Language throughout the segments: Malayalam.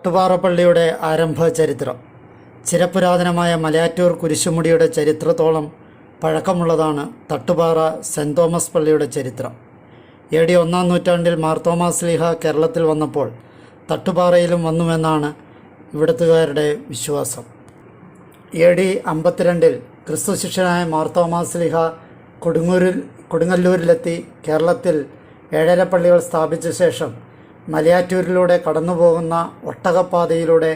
തട്ടുപാറ പള്ളിയുടെ ആരംഭ ചരിത്രം. ചിരപുരാതനമായ മലയാറ്റൂർ കുരിശുമുടിയുടെ ചരിത്രത്തോളം പഴക്കമുള്ളതാണ് തട്ടുപാറ സെൻറ് തോമസ് പള്ളിയുടെ ചരിത്രം. AD 1-ാം നൂറ്റാണ്ടിൽ മാർത്തോമാ ശ്ലീഹ കേരളത്തിൽ വന്നപ്പോൾ തട്ടുപാറയിലും വന്നുവെന്നാണ് ഇവിടുത്തുകാരുടെ വിശ്വാസം. AD 52-ൽ ക്രിസ്തുശിഷ്യനായ മാർത്തോമാ ശ്ലീഹ കൊടുങ്ങല്ലൂരിലെത്തി കേരളത്തിൽ 7 പള്ളികൾ സ്ഥാപിച്ച ശേഷം മലയാറ്റൂരിലൂടെ കടന്നുപോകുന്ന ഒട്ടകപ്പാതയിലൂടെ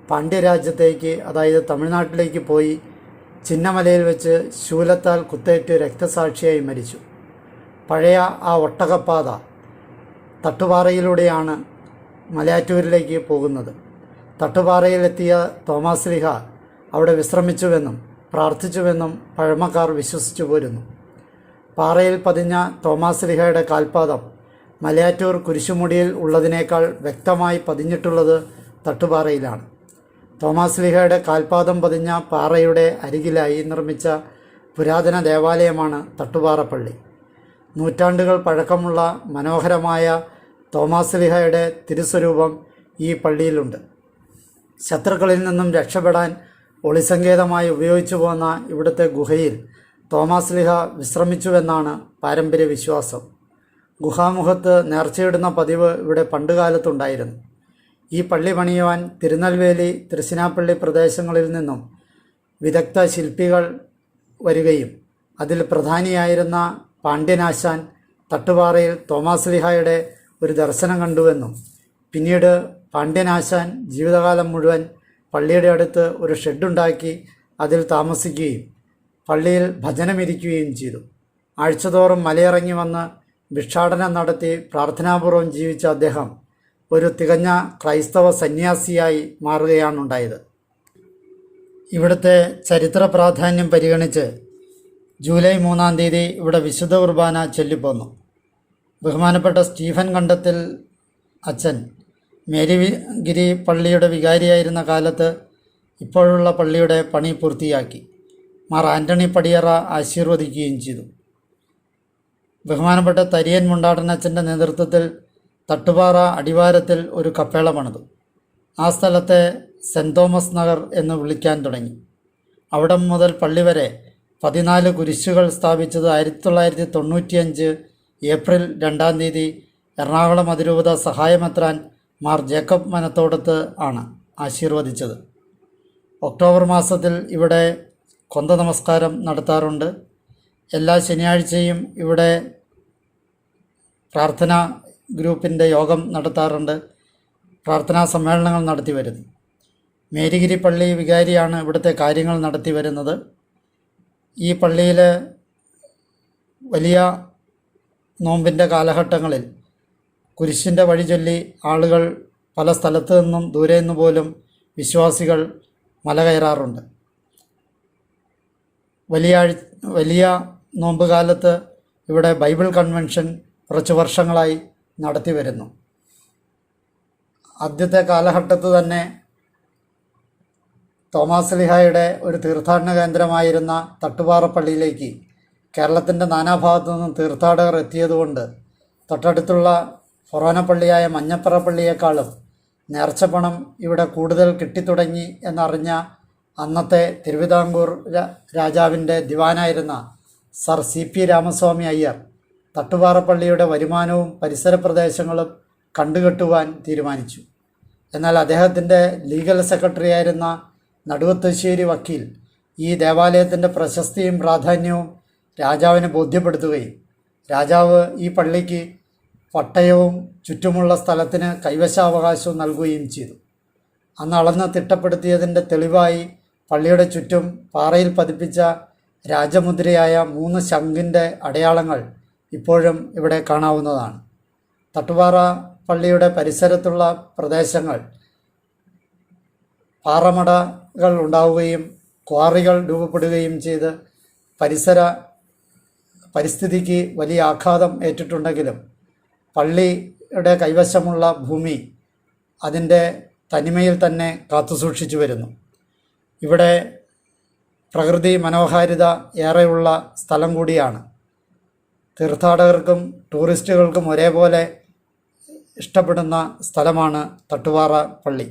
പാണ്ഡ്യരാജ്യത്തേക്ക്, അതായത് തമിഴ്നാട്ടിലേക്ക് പോയി ചിന്നമലയിൽ വെച്ച് ശൂലത്താൽ കുത്തേറ്റ് രക്തസാക്ഷിയായി മരിച്ചു. പഴയ ആ ഒട്ടകപ്പാത തട്ടുപാറയിലൂടെയാണ് മലയാറ്റൂരിലേക്ക് പോകുന്നത്. തട്ടുപാറയിലെത്തിയ തോമാശ്ലീഹ അവിടെ വിശ്രമിച്ചുവെന്നും പ്രാർത്ഥിച്ചുവെന്നും പഴമക്കാർ വിശ്വസിച്ചു പോരുന്നു. പാറയിൽ പതിഞ്ഞ തോമാശ്ലീഹയുടെ കാൽപാദം മലയാറ്റൂർ കുരിശുമുടിയിൽ ഉള്ളതിനേക്കാൾ വ്യക്തമായി പതിഞ്ഞിട്ടുള്ളത് തട്ടുപാറയിലാണ്. തോമാശ്ലീഹയുടെ കാൽപാദം പതിഞ്ഞ പാറയുടെ അരികിലായി നിർമ്മിച്ച പുരാതന ദേവാലയമാണ് തട്ടുപാറ പള്ളി. നൂറ്റാണ്ടുകൾ പഴക്കമുള്ള മനോഹരമായ തോമാശ്ലീഹയുടെ തിരുസ്വരൂപം ഈ പള്ളിയിലുണ്ട്. ശത്രുക്കളിൽ നിന്നും രക്ഷപ്പെടാൻ ഒളിസങ്കേതമായി ഉപയോഗിച്ചു പോന്ന ഇവിടുത്തെ ഗുഹയിൽ തോമാശ്ലീഹ വിശ്രമിച്ചുവെന്നാണ് പാരമ്പര്യ വിശ്വാസം. ഗുഹാമുഖത്ത് നേർച്ചയിടുന്ന പതിവ് ഇവിടെ പണ്ടുകാലത്തുണ്ടായിരുന്നു. ഈ പള്ളി പണിയുവാൻ തിരുനെൽവേലി, തൃശ്ശിനാപ്പള്ളി പ്രദേശങ്ങളിൽ നിന്നും വിദഗ്ധ ശില്പികൾ വരികയും അതിൽ പ്രധാനിയായിരുന്ന പാണ്ഡ്യനാശാൻ തട്ടുപാറയിൽ തോമാശ്ലീഹയുടെ ഒരു ദർശനം കണ്ടുവെന്നും പിന്നീട് പാണ്ഡ്യനാശാൻ ജീവിതകാലം മുഴുവൻ പള്ളിയുടെ അടുത്ത് ഒരു ഷെഡുണ്ടാക്കി അതിൽ താമസിക്കുകയും പള്ളിയിൽ ഭജനമിരിക്കുകയും ചെയ്തു. ആഴ്ചതോറും മലയിറങ്ങി വന്ന് ഭിക്ഷാടനം നടത്തി പ്രാർത്ഥനാപൂർവം ജീവിച്ച അദ്ദേഹം ഒരു തികഞ്ഞ ക്രൈസ്തവ സന്യാസിയായി മാറുകയാണുണ്ടായത്. ഇവിടുത്തെ ചരിത്ര പ്രാധാന്യം പരിഗണിച്ച് ജൂലൈ 3-ാം തീയതി ഇവിടെ വിശുദ്ധ കുർബാന ചൊല്ലിപ്പോന്നു. ബഹുമാനപ്പെട്ട സ്റ്റീഫൻ കണ്ടത്തിൽ അച്ഛൻ മേരിഗിരി പള്ളിയുടെ വികാരിയായിരുന്ന കാലത്ത് ഇപ്പോഴുള്ള പള്ളിയുടെ പണി പൂർത്തിയാക്കി. മാർ ആൻ്റണി പടിയറ ആശീർവദിക്കുകയും ചെയ്തു. ബഹുമാനപ്പെട്ട തരിയൻ മുണ്ടാടനച്ഛൻ്റെ നേതൃത്വത്തിൽ തട്ടുപാറ അടിവാരത്തിൽ ഒരു കപ്പേള പണിതു. ആ സ്ഥലത്തെ സെൻറ് തോമസ് നഗർ എന്ന് വിളിക്കാൻ തുടങ്ങി. അവിടം മുതൽ പള്ളി വരെ 14 കുരിശുകൾ സ്ഥാപിച്ചത് 1995 ഏപ്രിൽ 2-ാം തീയതി എറണാകുളം അതിരൂപത സഹായമെത്രാൻ മാർ ജേക്കബ് മനത്തോടത്ത് ആണ് ആശീർവദിച്ചത്. ഒക്ടോബർ മാസത്തിൽ ഇവിടെ കൊന്ത നമസ്കാരം നടത്താറുണ്ട്. എല്ലാ ശനിയാഴ്ചയും ഇവിടെ പ്രാർത്ഥനാ ഗ്രൂപ്പിൻ്റെ യോഗം നടത്താറുണ്ട്. പ്രാർത്ഥനാ സമ്മേളനങ്ങൾ നടത്തി വരുന്നു. മേരിഗിരി പള്ളി വികാരിയാണ് ഇവിടുത്തെ കാര്യങ്ങൾ നടത്തി വരുന്നത്. ഈ പള്ളിയിൽ വലിയ നോമ്പിൻ്റെ കാലഘട്ടങ്ങളിൽ കുരിശിൻ്റെ വഴി ചൊല്ലി ആളുകൾ പല സ്ഥലത്തു നിന്നും ദൂരെ നിന്ന് പോലും വിശ്വാസികൾ മല കയറാറുണ്ട്. വലിയ നോമ്പ് കാലത്ത് ഇവിടെ ബൈബിൾ കൺവെൻഷൻ കുറച്ച് വർഷങ്ങളായി നടത്തി വരുന്നു. ആദ്യത്തെ കാലഘട്ടത്ത് തന്നെ തോമാശ്ലീഹയുടെ ഒരു തീർത്ഥാടന കേന്ദ്രമായിരുന്ന തട്ടുപാറ പള്ളിയിലേക്ക് കേരളത്തിൻ്റെ നാനാഭാഗത്തു നിന്നും തീർത്ഥാടകർ എത്തിയതുകൊണ്ട് തൊട്ടടുത്തുള്ള ഫൊറോന പള്ളിയായ മഞ്ഞപ്പറ പള്ളിയേക്കാളും നേർച്ചപ്പണം ഇവിടെ കൂടുതൽ കിട്ടിത്തുടങ്ങി എന്നറിഞ്ഞ അന്നത്തെ തിരുവിതാംകൂർ രാജാവിൻ്റെ ദിവാനായിരുന്ന സർ CP രാമസ്വാമി അയ്യർ തട്ടുപാറ പള്ളിയുടെ വരുമാനവും പരിസര പ്രദേശങ്ങളും കണ്ടുകെട്ടുവാൻ തീരുമാനിച്ചു. എന്നാൽ അദ്ദേഹത്തിൻ്റെ ലീഗൽ സെക്രട്ടറി ആയിരുന്ന നടുവത്തശ്ശേരി വക്കീൽ ഈ ദേവാലയത്തിൻ്റെ പ്രശസ്തിയും പ്രാധാന്യവും രാജാവിന് ബോധ്യപ്പെടുത്തുകയും രാജാവ് ഈ പള്ളിക്ക് പട്ടയവും ചുറ്റുമുള്ള സ്ഥലത്തിന് കൈവശാവകാശവും നൽകുകയും ചെയ്തു. അന്ന് അളന്ന് തിട്ടപ്പെടുത്തിയതിൻ്റെ തെളിവായി പള്ളിയുടെ ചുറ്റും പാറയിൽ പതിപ്പിച്ച രാജമുദ്രയായ 3 ശംഖിൻ്റെ അടയാളങ്ങൾ ഇപ്പോഴും ഇവിടെ കാണാവുന്നതാണ്. തട്ടുപാറ പള്ളിയുടെ പരിസരത്തുള്ള പ്രദേശങ്ങൾ പാറമടകൾ ഉണ്ടാവുകയും ക്വാറികൾ രൂപപ്പെടുകയും ചെയ്ത് പരിസ്ഥിതിക്ക് വലിയ ആഘാതം ഏറ്റിട്ടുണ്ടെങ്കിലും പള്ളിയുടെ കൈവശമുള്ള ഭൂമി അതിൻ്റെ തനിമയിൽ തന്നെ കാത്തുസൂക്ഷിച്ചു വരുന്നു. ഇവിടെ പ്രകൃതി മനോഹാരിത ഏറെയുള്ള സ്ഥലം കൂടിയാണ്. തീർത്ഥാടകർക്കും ടൂറിസ്റ്റുകൾക്കും ഒരേപോലെ ഇഷ്ടപ്പെടുന്ന സ്ഥലമാണ് തട്ടുപാറ പള്ളി.